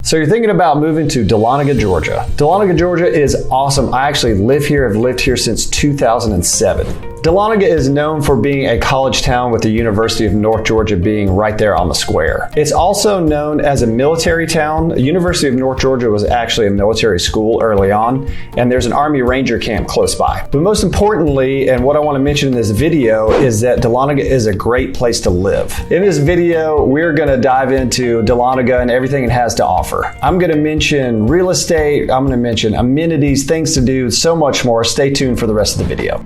So you're thinking about moving to Dahlonega, Georgia. Dahlonega, Georgia is awesome. I actually live here. I've lived here since 2007. Dahlonega is known for being a college town with the University of North Georgia being right there on the square. It's also known as a military town. The University of North Georgia was actually a military school early on, and there's an Army Ranger camp close by. But most importantly, and what I want to mention in this video, is that Dahlonega is a great place to live. In this video, we're going to dive into Dahlonega and everything it has to offer. I'm going to mention real estate, I'm going to mention amenities, things to do, so much more. Stay tuned for the rest of the video.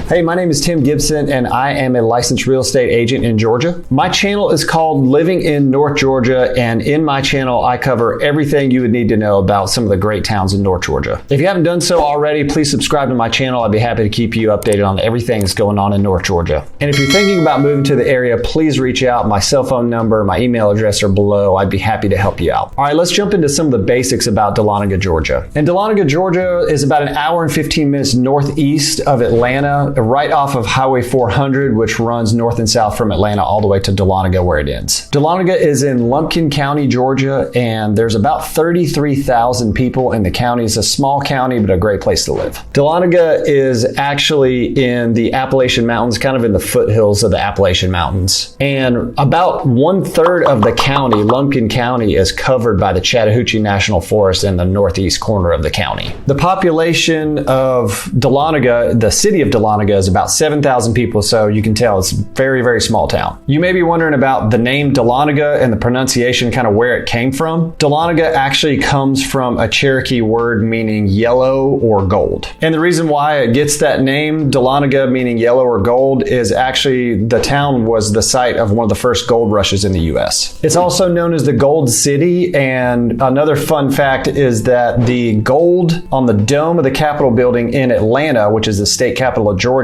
Hey, my name is Tim Gibson and I am a licensed real estate agent in Georgia. My channel is called Living in North Georgia, and in my channel I cover everything you would need to know about some of the great towns in North Georgia. If you haven't done so already, please subscribe to my channel. I'd be happy to keep you updated on everything that's going on in North Georgia. And if you're thinking about moving to the area, please reach out. My cell phone number, my email address are below. I'd be happy to help you out. All right, let's jump into some of the basics about Dahlonega, Georgia. And Dahlonega, Georgia is about an hour and 15 minutes northeast of Atlanta, right off of Highway 400, which runs north and south from Atlanta all the way to Dahlonega where it ends. Dahlonega is in Lumpkin County, Georgia, and there's about 33,000 people in the county. It's a small county, but a great place to live. Dahlonega is actually in the Appalachian Mountains, kind of in the foothills of the Appalachian Mountains. And about 1/3 of the county, Lumpkin County, is covered by the Chattahoochee National Forest in the northeast corner of the county. The population of Dahlonega, the city of Dahlonega, is about 7,000 people, so you can tell it's a very, very small town. You may be wondering about the name Dahlonega and the pronunciation, kind of where it came from. Dahlonega actually comes from a Cherokee word meaning yellow or gold. And the reason why it gets that name, Dahlonega meaning yellow or gold, is actually the town was the site of one of the first gold rushes in the US. It's also known as the Gold City, and another fun fact is that the gold on the dome of the Capitol building in Atlanta, which is the state capital of Georgia,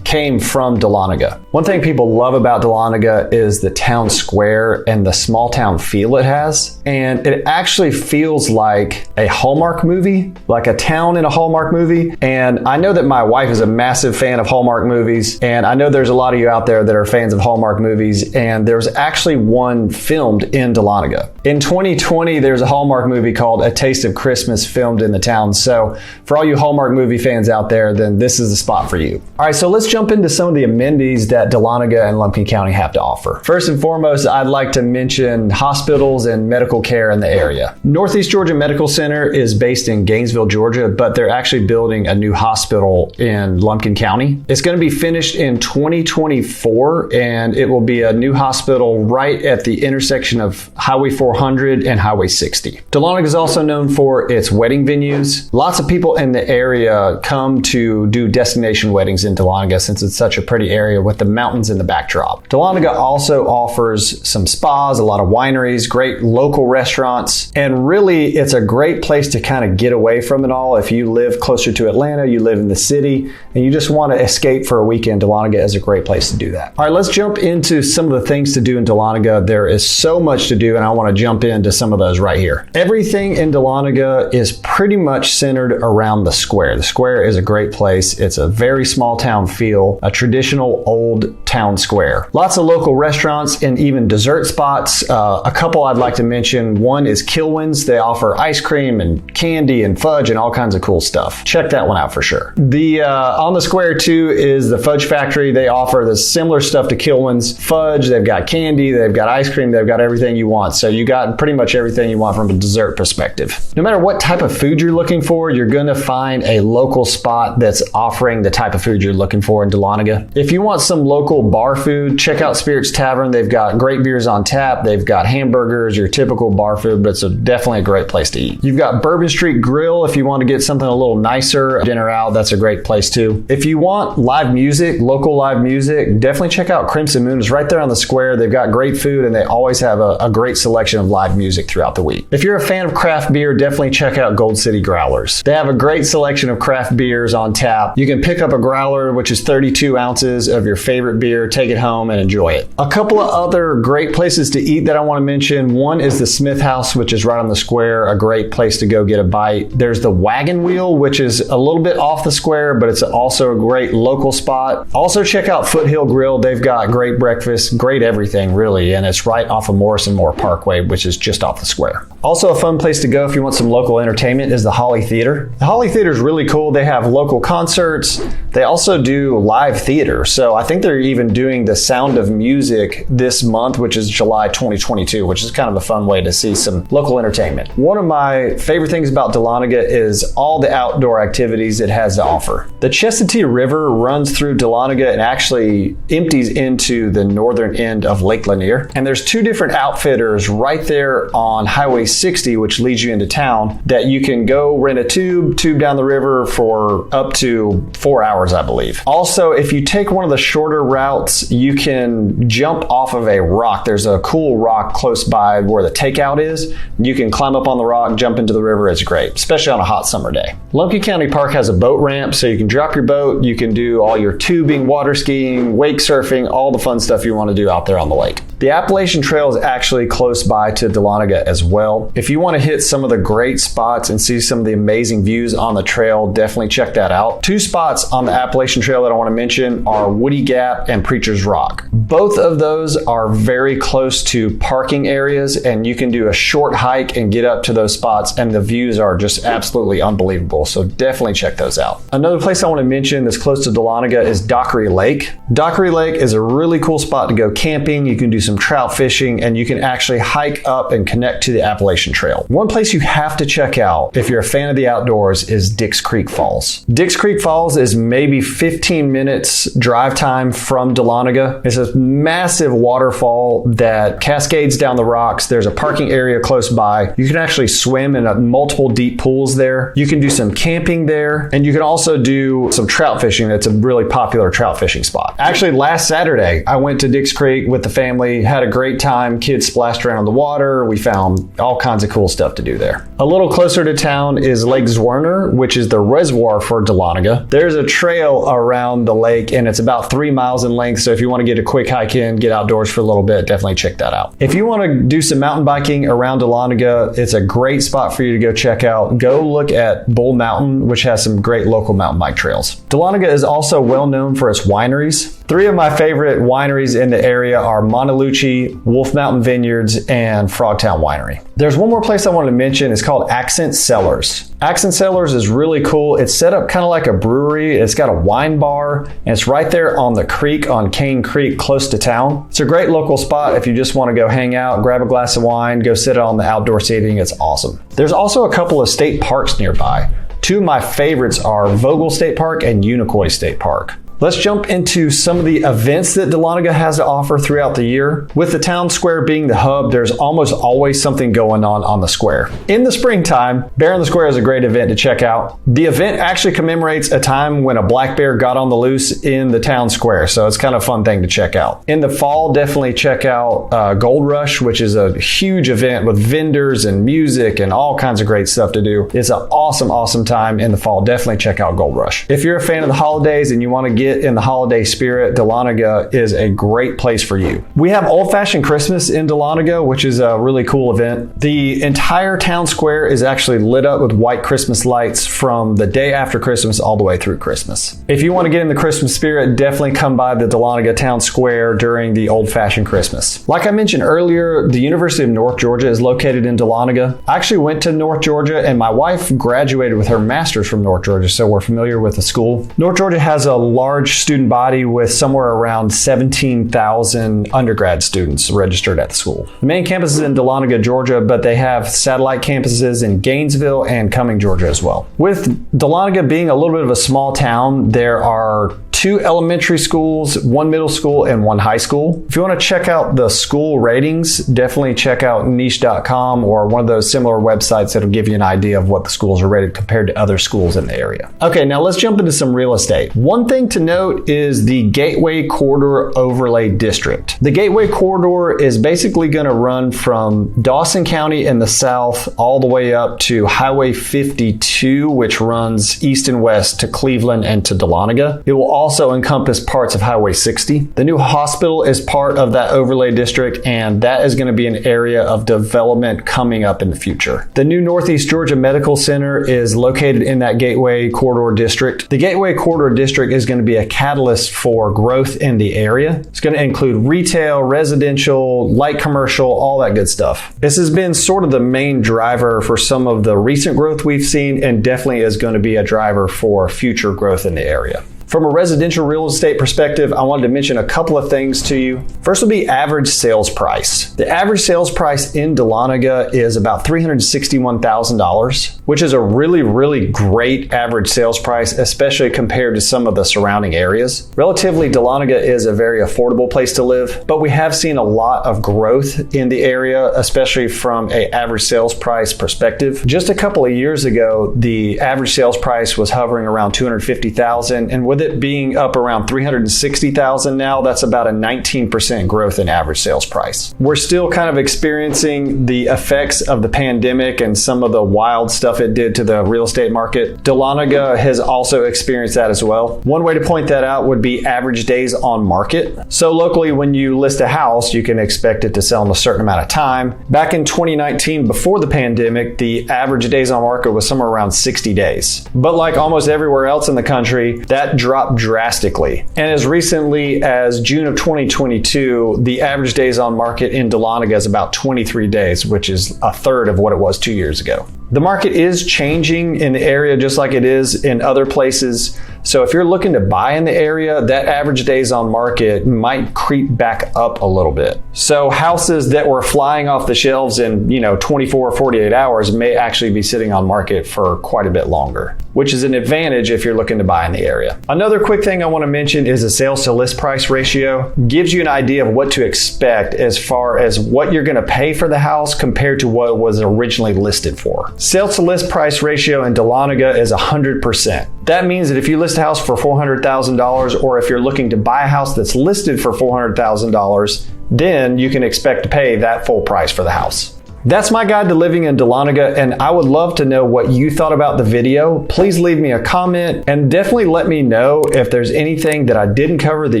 came from Dahlonega. One thing people love about Dahlonega is the town square and the small town feel it has. And it actually feels like a Hallmark movie, like a town in a Hallmark movie. And I know that my wife is a massive fan of Hallmark movies, and I know there's a lot of you out there that are fans of Hallmark movies, and there's actually one filmed in Dahlonega. In 2020, there's a Hallmark movie called A Taste of Christmas filmed in the town. So for all you Hallmark movie fans out there, then this is the spot for you. All right, so let's jump into some of the amenities that Dahlonega and Lumpkin County have to offer. First and foremost, I'd like to mention hospitals and medical care in the area. Northeast Georgia Medical Center is based in Gainesville, Georgia, but they're actually building a new hospital in Lumpkin County. It's going to be finished in 2024, and it will be a new hospital right at the intersection of Highway 400 and Highway 60. Dahlonega is also known for its wedding venues. Lots of people in the area come to do destination weddings in Dahlonega since it's such a pretty area with the mountains in the backdrop. Dahlonega also offers some spas, a lot of wineries, great local restaurants, and really it's a great place to kind of get away from it all. If you live closer to Atlanta, you live in the city, and you just want to escape for a weekend, Dahlonega is a great place to do that. All right, let's jump into some of the things to do in Dahlonega. There is so much to do, and I want to jump into some of those right here. Everything in Dahlonega is pretty much centered around the square. The square is a great place. It's a very small town feel, a traditional old town square. Lots of local restaurants and even dessert spots. A couple I'd like to mention. One is Kilwin's. They offer ice cream and candy and fudge and all kinds of cool stuff. Check that one out for sure. On the square too is the Fudge Factory. They offer the similar stuff to Kilwin's. Fudge, they've got candy, they've got ice cream, they've got everything you want. So you got pretty much everything you want from a dessert perspective. No matter what type of food you're looking for, you're going to find a local spot that's offering the type of food you're looking for in Dahlonega. If you want some local bar food, check out Spirits Tavern. They've got great beers on tap. They've got hamburgers, your typical bar food, but it's definitely a great place to eat. You've got Bourbon Street Grill. If you want to get something a little nicer, dinner out, that's a great place too. If you want live music, local live music, definitely check out Crimson Moon. It's right there on the square. They've got great food and they always have a great selection of live music throughout the week. If you're a fan of craft beer, definitely check out Gold City Growlers. They have a great selection of craft beers on tap. You can pick up a growler, which is 32 ounces of your favorite beer, take it home and enjoy it. A couple of other great places to eat that I want to mention. One is the Smith House, which is right on the square, a great place to go get a bite. There's the Wagon Wheel, which is a little bit off the square, but it's also a great local spot. Also check out Foothill Grill. They've got great breakfast, great everything really, and it's right off of Morrison Moore Parkway, which is just off the square. Also a fun place to go if you want some local entertainment is the Holly Theater. The Holly Theater is really cool. They have local concerts. They also do live theater. So I think they're even doing the Sound of Music this month, which is July 2022, which is kind of a fun way to see some local entertainment. One of my favorite things about Dahlonega is all the outdoor activities it has to offer. The Chestatee River runs through Dahlonega and actually empties into the northern end of Lake Lanier. And there's two different outfitters right there on Highway 60, which leads you into town, that you can go rent a tube down the river for up to 4 hours, I believe. Also, if you take one of the shorter routes, you can jump off of a rock. There's a cool rock close by where the takeout is. You can climb up on the rock, jump into the river. It's great, especially on a hot summer day. Lumpkin County Park has a boat ramp, so you can drop your boat. You can do all your tubing, water skiing, wake surfing, all the fun stuff you want to do out there on the lake. The Appalachian Trail is actually close by to Dahlonega as well. If you want to hit some of the great spots and see some of the amazing views on the trail, definitely check that out. Two spots on the Appalachian Trail that I want to mention are Woody Gap and Preacher's Rock. Both of those are very close to parking areas, and you can do a short hike and get up to those spots, and the views are just absolutely unbelievable. So definitely check those out. Another place I want to mention that's close to Dahlonega is Dockery Lake. Dockery Lake is a really cool spot to go camping. You can do some trout fishing, and you can actually hike up and connect to the Appalachian Trail. One place you have to check out if you're a fan of the outdoors is Dix Creek Falls. Dix Creek Falls is maybe 15 minutes drive time from Dahlonega. It's a massive waterfall that cascades down the rocks. There's a parking area close by. You can actually swim in multiple deep pools there. You can do some camping there, and you can also do some trout fishing. It's a really popular trout fishing spot. Actually, last Saturday, I went to Dix Creek with the family, had a great time. Kids splashed around in the water. We found all kinds of cool stuff to do there. A little closer to town is Lake Zwerner, which is the reservoir for Dahlonega. There's a trail around the lake, and it's about 3 miles in length. So if you want to get a quick hike in, get outdoors for a little bit, definitely check that out. If you want to do some mountain biking around Dahlonega, it's a great spot for you to go check out. Go look at Bull Mountain, which has some great local mountain bike trails. Dahlonega is also well known for its wineries. Three of my favorite wineries in the area are Montalucci, Wolf Mountain Vineyards, and Frogtown Winery. There's one more place I wanted to mention. It's called Accent Cellars. Accent Cellars is really cool. It's set up kind of like a brewery. It's got a wine bar, and it's right there on the creek, on Cane Creek, close to town. It's a great local spot if you just want to go hang out, grab a glass of wine, go sit on the outdoor seating. It's awesome. There's also a couple of state parks nearby. Two of my favorites are Vogel State Park and Unicoi State Park. Let's jump into some of the events that Dahlonega has to offer throughout the year. With the town square being the hub, there's almost always something going on the square. In the springtime, Bear on the Square is a great event to check out. The event actually commemorates a time when a black bear got on the loose in the town square, so it's kind of a fun thing to check out. In the fall, definitely check out Gold Rush, which is a huge event with vendors and music and all kinds of great stuff to do. It's an awesome time in the fall. Definitely check out Gold Rush. If you're a fan of the holidays and you want to get in the holiday spirit, Dahlonega is a great place for you. We have Old Fashioned Christmas in Dahlonega, which is a really cool event. The entire town square is actually lit up with white Christmas lights from the day after Christmas all the way through Christmas. If you want to get in the Christmas spirit, definitely come by the Dahlonega town square during the Old Fashioned Christmas. Like I mentioned earlier, the University of North Georgia is located in Dahlonega. I actually went to North Georgia, and my wife graduated with her master's from North Georgia, so we're familiar with the school. North Georgia has a large student body with somewhere around 17,000 undergrad students registered at the school. The main campus is in Dahlonega, Georgia, but they have satellite campuses in Gainesville and Cumming, Georgia as well. With Dahlonega being a little bit of a small town, there are 2 elementary schools, 1 middle school, and 1 high school. If you want to check out the school ratings, definitely check out niche.com or one of those similar websites that'll give you an idea of what the schools are rated compared to other schools in the area. Okay, now let's jump into some real estate. One thing to note is the Gateway Corridor Overlay District. The Gateway Corridor is basically going to run from Dawson County in the south all the way up to Highway 52, which runs east and west to Cleveland and to Dahlonega. It will also encompass parts of Highway 60. The new hospital is part of that overlay district, and that is going to be an area of development coming up in the future. The new Northeast Georgia Medical Center is located in that Gateway Corridor District. The Gateway Corridor District is going to be a catalyst for growth in the area. It's going to include retail, residential, light commercial, all that good stuff. This has been sort of the main driver for some of the recent growth we've seen, and definitely is going to be a driver for future growth in the area. From a residential real estate perspective, I wanted to mention a couple of things to you. First will be average sales price. The average sales price in Dahlonega is about $361,000, which is a really great average sales price, especially compared to some of the surrounding areas. Relatively, Dahlonega is a very affordable place to live, but we have seen a lot of growth in the area, especially from an average sales price perspective. Just a couple of years ago, the average sales price was hovering around $250,000, and with it being up around $360,000 now, that's about a 19% growth in average sales price. We're still kind of experiencing the effects of the pandemic and some of the wild stuff it did to the real estate market. Dahlonega has also experienced that as well. One way to point that out would be average days on market. So locally, when you list a house, you can expect it to sell in a certain amount of time. Back in 2019, before the pandemic, the average days on market was somewhere around 60 days. But like almost everywhere else in the country, that dropped drastically. And as recently as June of 2022, the average days on market in Dahlonega is about 23 days, which is a third of what it was 2 years ago. The market is changing in the area just like it is in other places. So if you're looking to buy in the area, that average days on market might creep back up a little bit. So houses that were flying off the shelves in 24 or 48 hours may actually be sitting on market for quite a bit longer, which is an advantage if you're looking to buy in the area. Another quick thing I want to mention is a sales to list price ratio. Gives you an idea of what to expect as far as what you're going to pay for the house compared to what it was originally listed for. Sales to list price ratio in Dahlonega is 100%. That means that if you list a house for $400,000, or if you're looking to buy a house that's listed for $400,000, then you can expect to pay that full price for the house. That's my guide to living in Dahlonega, and I would love to know what you thought about the video. Please leave me a comment and definitely let me know if there's anything that I didn't cover that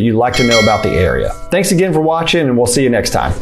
you'd like to know about the area. Thanks again for watching, and we'll see you next time.